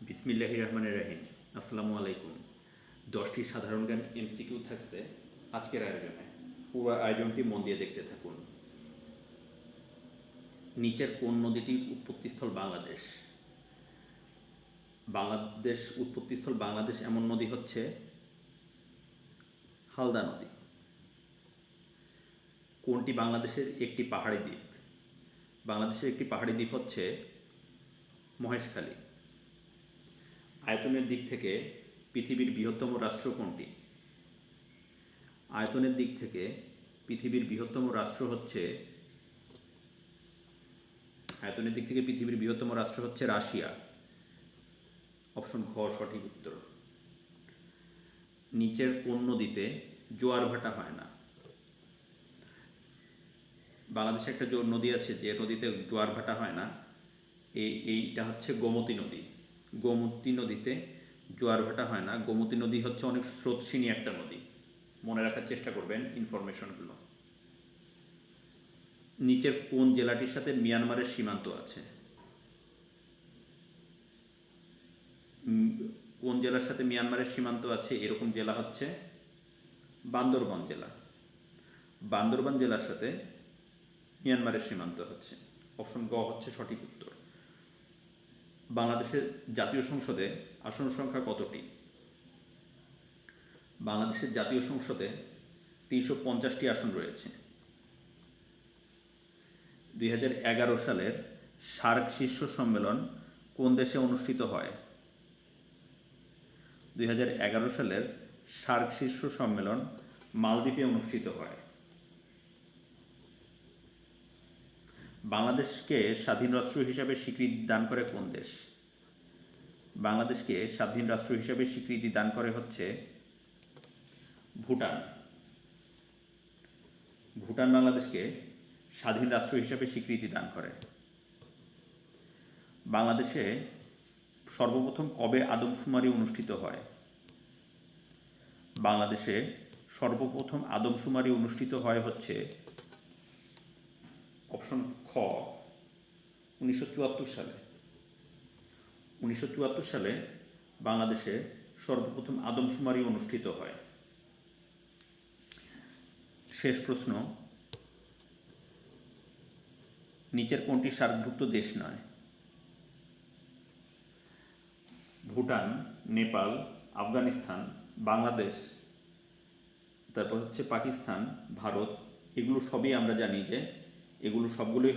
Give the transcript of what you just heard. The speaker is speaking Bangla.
বিসমিল্লাহির রহমানির রহিম। আসসালামু আলাইকুম। 10টি সাধারণ জ্ঞান এমসিকিউ থাকছে আজকের আয়োজনে। পুরো আয়োজনটি মন দিয়ে দেখতে থাকুন। নিচের কোন নদীটির উৎপত্তিস্থল বাংলাদেশ? উৎপত্তিস্থল বাংলাদেশ এমন নদী হচ্ছে হালদা নদী। কোনটি বাংলাদেশের একটি পাহাড়ি দ্বীপ? বাংলাদেশের একটি পাহাড়ি দ্বীপ হচ্ছে মহেশখালী। আয়তনের দিক থেকে পৃথিবীর বৃহত্তম রাষ্ট্র কোনটি? আয়তনের দিক থেকে পৃথিবীর বৃহত্তম রাষ্ট্র হচ্ছে রাশিয়া। অপশন ঘ সঠিক উত্তর। নিচের কোন নদীতে জোয়ার ভাটা হয় না? বাংলাদেশে একটা নদী আছে যে নদীতে জোয়ার ভাটা হয় না, এইটা হচ্ছে গোমতী নদী। গোমতী নদীতে জোয়ার ভাটা হয় না। গোমতী নদী হচ্ছে অনেক স্রোতস্বিনী একটা নদী, মনে রাখার চেষ্টা করবেন ইনফরমেশনগুলো। নিচের কোন জেলাটির সাথে মিয়ানমারের সীমান্ত আছে? কোন জেলার সাথে মিয়ানমারের সীমান্ত আছে? এরকম জেলা হচ্ছে বান্দরবান জেলা। বান্দরবান জেলার সাথে মিয়ানমারের সীমান্ত হচ্ছে। অপশন গ হচ্ছে সঠিক উত্তর। বাংলাদেশের জাতীয় সংসদে আসন সংখ্যা কতটি? বাংলাদেশের জাতীয় সংসদে 350টি আসন রয়েছে। 2011 সালের সার্ক শীর্ষ সম্মেলন কোন দেশে অনুষ্ঠিত হয়? 2011 সালের সার্ক শীর্ষ সম্মেলন মালদ্বীপে অনুষ্ঠিত হয়। বাংলাদেশকে স্বাধীন রাষ্ট্র হিসাবে স্বীকৃতি দান করে কোন দেশ? বাংলাদেশকে স্বাধীন রাষ্ট্র হিসাবে স্বীকৃতি দান করে হচ্ছে ভুটান। ভুটান বাংলাদেশকে স্বাধীন রাষ্ট্র হিসাবে স্বীকৃতি দান করে। বাংলাদেশে সর্বপ্রথম কবে আদমশুমারি অনুষ্ঠিত হয়? বাংলাদেশে সর্বপ্রথম আদমশুমারি অনুষ্ঠিত হয় হচ্ছে অপশন খ 1974 সালে। 1974 সালে বাংলাদেশে সর্বপ্রথম আদমশুমারি অনুষ্ঠিত হয়। শেষ প্রশ্ন, নিচের কোনটি সার্কভুক্ত দেশ নয়? ভুটান, নেপাল, আফগানিস্তান, বাংলাদেশ, তারপর হচ্ছে পাকিস্তান, ভারত। এগুলো সবই আমরা জানি যে এগুলো সবগুলোই